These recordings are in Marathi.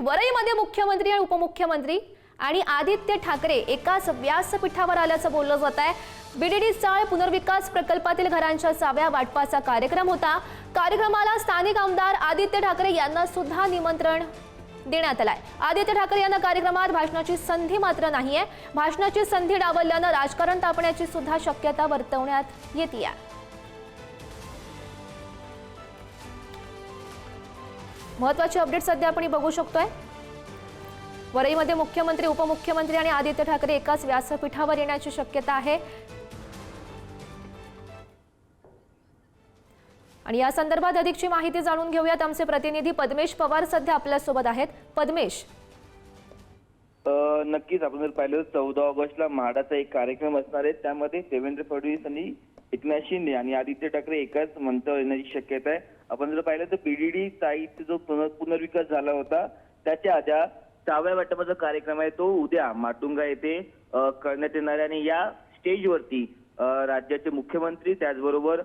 वरईमध्ये मुख्यमंत्री आणि उपमुख्यमंत्री आणि आदित्य ठाकरे एकाच व्यासपीठावर आल्याचं बोललं जात आहे। बीडीडी चाळ पुनर्विकास प्रकल्पातील घरांच्या चाव्या वाटपाचा कार्यक्रम होता। कार्यक्रमाला स्थानिक आमदार आदित्य ठाकरे यांना सुद्धा निमंत्रण देण्यात आलंय। आदित्य ठाकरे यांना कार्यक्रमात भाषणाची संधी मात्र नाहीये। भाषणाची संधी डावलल्यानं राजकारण तापण्याची सुद्धा शक्यता वर्तवण्यात येते। महत्त्वाची अपडेट सध्या आपण बघू शकतोय। वरईमध्ये मुख्यमंत्री उपमुख्यमंत्री आणि आदित्य ठाकरे एकाच व्यासपीठावर येण्याची शक्यता आहे आणि या संदर्भात अधिकची माहिती जाणून घेऊयात। आमचे प्रतिनिधी पद्मेश पवार सध्या आपल्या सोबत आहेत। पद्मेश, नक्कीच आपण जर पाहिलं 14 ऑगस्टला म्हाडाचा एक कार्यक्रम असणार आहे, त्यामध्ये देवेंद्र फडणवीस आणि एकनाथ शिंदे आणि आदित्य ठाकरे एकाच मंचावर येण्याची शक्यता आहे। आपण जर पाहिलं तर बीडीडी चाळीचा जो पुनर्विकास झाला होता त्याच्या ज्या चाव्या वाटपाचा कार्यक्रम आहे तो उद्या माटुंगा येथे करण्यात येणार आहे आणि या स्टेजवरती राज्याचे मुख्यमंत्री त्याचबरोबर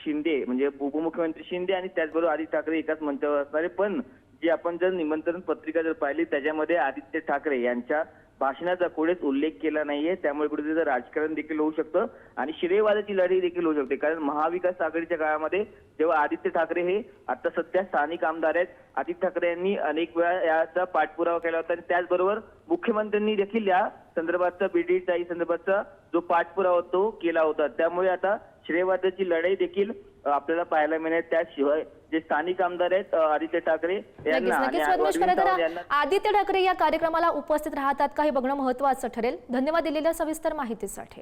शिंदे म्हणजे उपमुख्यमंत्री शिंदे आणि त्याचबरोबर आदित्य ठाकरे एकाच मंचावर असणार आहे। पण जी आपण जर निमंत्रण पत्रिका जर पाहिली त्याच्यामध्ये आदित्य ठाकरे यांच्या भाषणाचा कोणीच उल्लेख केला नाहीये, त्यामुळे कुठेतरी राजकारण देखील होऊ शकतं आणि श्रेयवादाची लढाई देखील होऊ शकते। कारण महाविकास आघाडीच्या काळामध्ये जेव्हा आदित्य ठाकरे हे आता सध्या स्थानिक आमदार आहेत, आदित्य ठाकरे यांनी अनेक वेळा याचा पाठपुरावा केला होता आणि त्याचबरोबर मुख्यमंत्र्यांनी देखील या संदर्भातचा बीडीडी चाळी संदर्भातचा जो पाठपुरावा तो केला होता। त्यामुळे आता श्रेयवादाची लढाई देखील आपल्याला पाहायला मिळेल। त्याशिवाय जे स्थानिक आमदार आहेत आदित्य ठाकरे यांना आदित्य ठाकरे या कार्यक्रमाला उपस्थित राहतात का हे बघणं महत्त्वाचं ठरेल। धन्यवाद दिलेल्या सविस्तर माहितीसाठी।